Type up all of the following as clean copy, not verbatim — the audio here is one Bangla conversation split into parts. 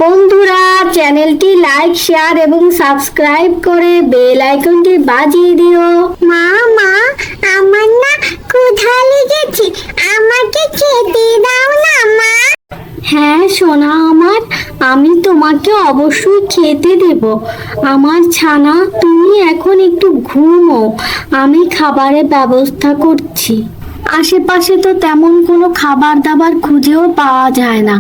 বন্ধুরা, চ্যানেলটি লাইক, শেয়ার এবং সাবস্ক্রাইব করে বেল আইকনটি বাজিয়ে দিও। মা মা, আমার না ক্ষুধা লেগেছে, আমাকে খেতে দাও না মা। হ্যাঁ সোনা আমার, আমি তোমাকে অবশ্যই খেতে দেব। আমার ছানা, তুমি এখন একটু ঘুমো, আমি খাবারের ব্যবস্থা করছি। আশেপাশে তো তেমন কোনো খাবার দাবার খুঁজেও পাওয়া যায় না।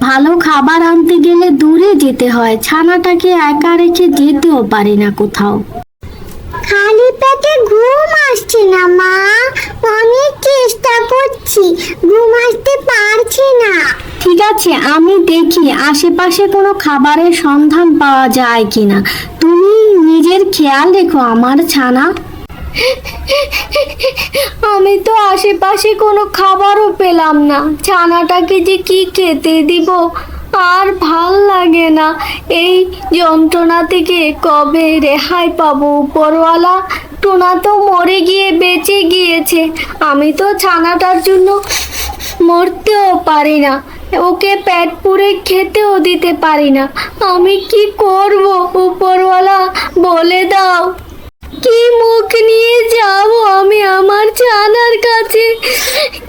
ভালো খাবার আনতে গেলে দূরে যেতে হয়, ছানাটাকে একা রেখে যেতেও পারি না কোথাও। খালি পেটে ঘুম আসছে না মা, অনেক চেষ্টা করছি, ঘুম আসতে পারছি না। ঠিক আছে, আমি দেখি আশেপাশে কোনো খাবারের সন্ধান পাওয়া যায় কিনা। তুমি নিজের খেয়াল রেখো আমার ছানা। আমি তো আশেপাশে কোনো খাবারও পেলাম না, ছানাটাকে যে কি খেতে দিব। আর ভাল লাগে না, এই যন্ত্রণা থেকে কবে রেহাই পাবো উপরওয়ালা। টোনা তো মরে গিয়ে বেঁচে গিয়েছে, আমি তো ছানাটার জন্য মরতেও পারি না, ওকে পেট পুরে খেতেও দিতে পারি না। আমি কি করব উপরওয়ালা, বলে দাও। কি মুখ নিয়ে যাব আমি আমার ছানার কাছে?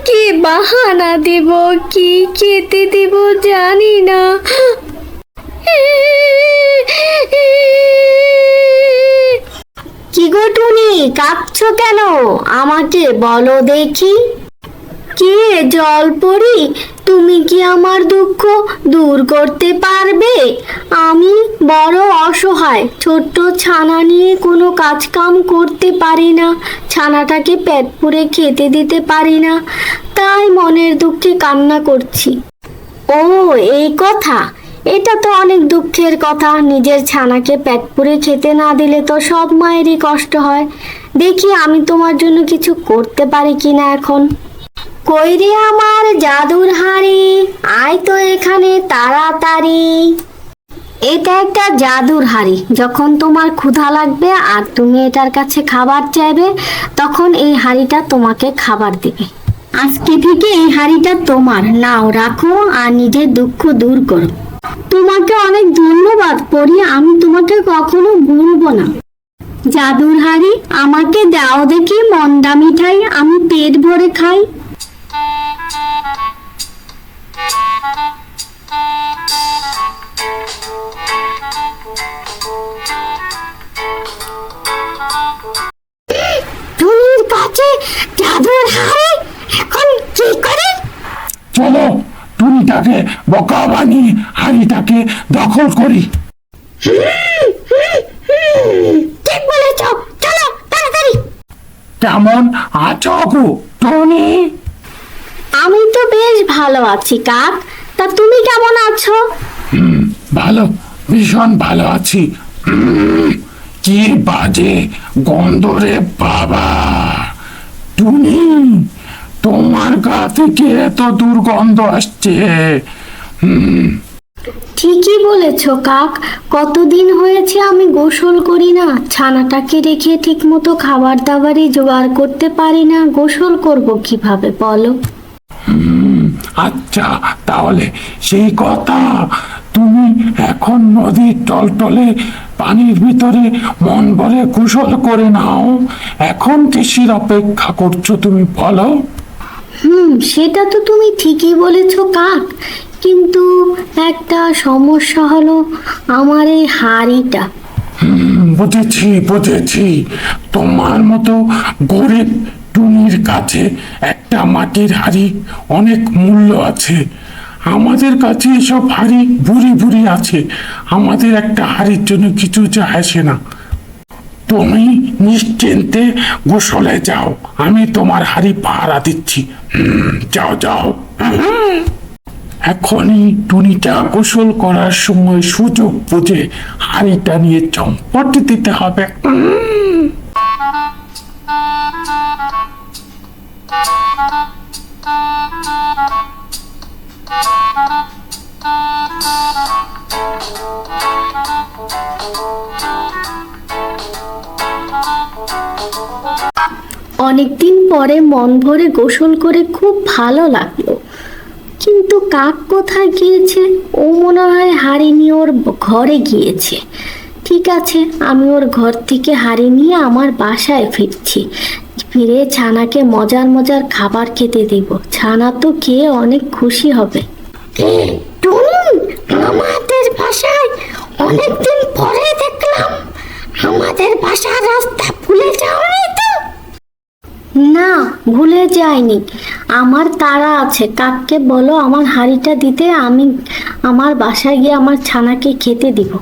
কি বাহানা দিব, কি খেতে দিব জানি না। কি গো টুনি, কাঁদছো কেন? আমাকে বলো দেখি। কে জলপরি, তুমি কি আমার দুঃখ দূর করতে পারবে? আমি বড় অসহায়, ছোট্ট ছানা নিয়ে কোনো কাজ কাম করতে পারি না, ছানাটাকে পেট পুরে খেতে দিতে পারি না, তাই মনের দুঃখে কান্না করছি। ও এই কথা, এটা তো অনেক দুঃখের কথা। নিজের ছানাকে পেট পুরে খেতে না দিলে তো সব মায়েরই কষ্ট হয়। দেখি আমি তোমার জন্য কিছু করতে পারি কিনা এখন। কই রে আমার জাদুর হাঁড়ি, আয় তো এখানে তাড়াতাড়ি। এটা একটা জাদুর হাঁড়ি, যখন তোমার ক্ষুধা লাগবে আর তুমি এটার কাছে খাবার চাইবে, তখন এই হাঁড়িটা তোমাকে খাবার দেবে। আজকে থেকে এই হাঁড়িটা তোমার, নাও রাখো আর নিজের দুঃখ দূর করো। তোমাকে অনেক ধন্যবাদ পরি, আমি তোমাকে কখনো ভুলবো না। জাদুর হাঁড়ি আমাকে দাও দেখি মন্ডা মিঠাই, আমি পেট ভরে খাই। টুনির কাছে জাদুর হাড়ি, এখন কি করে? চলো টুনিটাকে বোকা বানিয়ে হাড়িটাকে দখল করি। ঠিক বলেছ, চলো তাড়াতাড়ি। কেমন আছো গো টুনি? আমি তো বেশ ভালো আছি কাক, তা তুমি কেমন আছো? ভালো, ভীষণ ভালো আছি। কি বাজে গন্ধ রে বাবা! টুনি, তোমার গা থেকে এত দুর্গন্ধ আসছে। ঠিকই বলেছো কাক, কতদিন হয়েছে আমি গোসল করি না, ছানাটাকে রেখে ঠিক মতো খাবার দাবারই জোগাড় করতে পারি না, গোসল করব কিভাবে বলো? আচ্ছা, তাহলে সেই কথা, তুমি এখন নদীর টলটলে পানির ভিতরে মন ভরে গোসল করে নাও। এখন কিসের অপেক্ষা করছো তুমি বলো? সেটা তো তুমি ঠিকই বলেছো কাক, কিন্তু একটা সমস্যা হলো, আমার এই হাঁড়িটা। বুঝেছি বুঝেছি, তোমার মতো গরিব টুনির কাছে একটা মাটির হাঁড়ি অনেক মূল্য আছে। আমাদের কাছে এসব হাঁড়ি ভুরি ভুরি আছে, আমাদের একটা হাঁড়ির জন্য কিছু যায় আসে না। তুমি নিশ্চিন্তে গোসলে যাও, আমি তোমার হাঁড়ি পাহারা দিচ্ছি। যাও যাও। এখনই টুনিটা গোসল করার সময় সুযোগ বুঝে হাঁড়িটা নিয়ে চম্পট দিতে হবে। অনেকদিন পরে মন ভরে গোসল করে খুব ভালো লাগলো, কিন্তু কাক কোথায় গিয়েছে? ও মনে হয় হাঁড়ি নিয়ে ওর ঘরে গিয়েছে। ঠিক আছে, আমি ওর ঘর থেকে হাঁড়ি নিয়ে আমার বাসায় ফিরছি। ফিরে ছানাকে মজার মজার খাবার খেতে দেব। ছানা তো খেয়ে অনেক খুশি হবে। টুনি, আমাদের বাসায় অনেকদিন পরে দেখলাম। আমাদের বাসার রাস্তা ভুলে যাওনি তো? না, ভুলে যাইনি। আমার তাড়া আছে। কাককে বলো আমার হাঁড়িটা দিতে, আমি আমার বাসায় গিয়ে আমার ছানাকে খেতে দিব।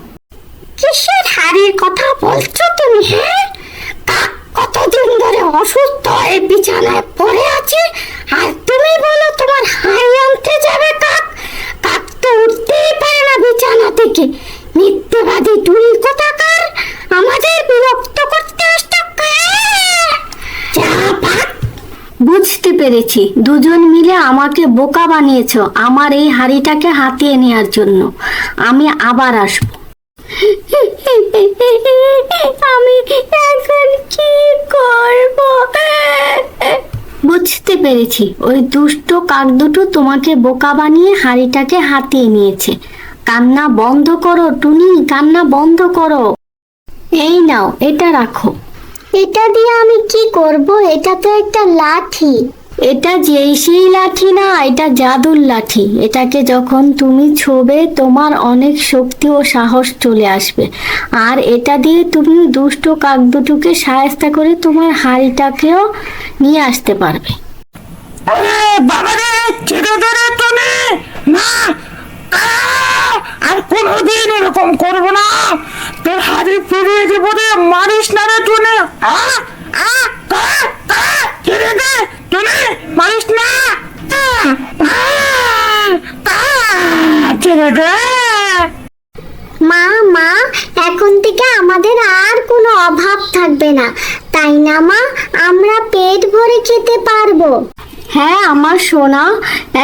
কিসের হাড়ির কথা বলছো তুমি? হ্যাঁ, কাক কতদিন ধরে অসুস্থ হয়ে বিছানায় পড়ে আছে, আর তুমি বলো তোমার হাড়ি আনতে যাবে? কাক কাক তো উঠতেই পারে না বিছানা থেকে। মিথ্যেবাদী টুনি কোথাকার, আমাদের বিরক্ত করতে আসতো। যা ভাগ। বুঝতে পেরেছি, দুজন মিলে আমাকে বোকা বানিয়েছো আমার এই হাঁড়িটাকে হাতিয়ে নেওয়ার জন্য। আমি আবার আসবো। আমি এখন কি করব? বুঝতে পেরেছি, ওই দুষ্ট কাক দুটো তোমাকে বোকা বানিয়ে হাঁড়িটাকে হাতিয়ে নিয়েছে। কান্না বন্ধ করো টুনি, কান্না বন্ধ করো। এই নাও, এটা রাখো। এটা দিয়ে আমি কি করব? এটা তো একটা লাঠি। এটা যেই সেই লাঠি না, এটা জাদুর লাঠি। এটাকে যখন তুমি ছোবে তোমার অনেক শক্তি ও সাহস চলে আসবে। আর এটা দিয়ে তুমি দুষ্ট কাক দুটোকে সাহায্য করে তোমার হাঁড়িটাকেও নিয়ে আসতে পারবে। বাবারে, ছেড়ে দে রে টুনি। না, আর কোনোদিন এরকম করবো না। তোর হাড়ি ফিরিয়ে দেবো রে, মারিস না রে টুনি। ছেড়ে দে টুনি, মারিস না। ছেড়ে দে। মা মা, এখন থেকে আমাদের আর কোনো অভাব থাকবে না, তাই না মা? আমরা পেট ভরে খেতে পারবো। হ্যাঁ আমার সোনা,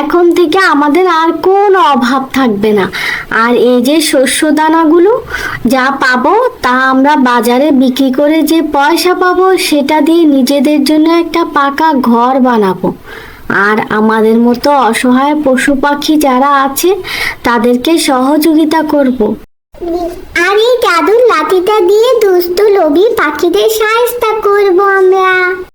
এখন থেকে আমাদের আর কোনো অভাব থাকবে না। আর এই যে শস্য দানাগুলো যা পাবো তা আমরা বাজারে বিক্রি করে যে পয়সা পাবো সেটা দিয়ে নিজেদের জন্য একটা পাকা ঘর বানাবো। আর আমাদের মতো অসহায় পশু পাখি যারা আছে তাদেরকে সহযোগিতা করব। আর এই জাদুর লাঠিটা দিয়ে দুষ্ট লোভী পাখিদের সাহায্য করবো আমরা।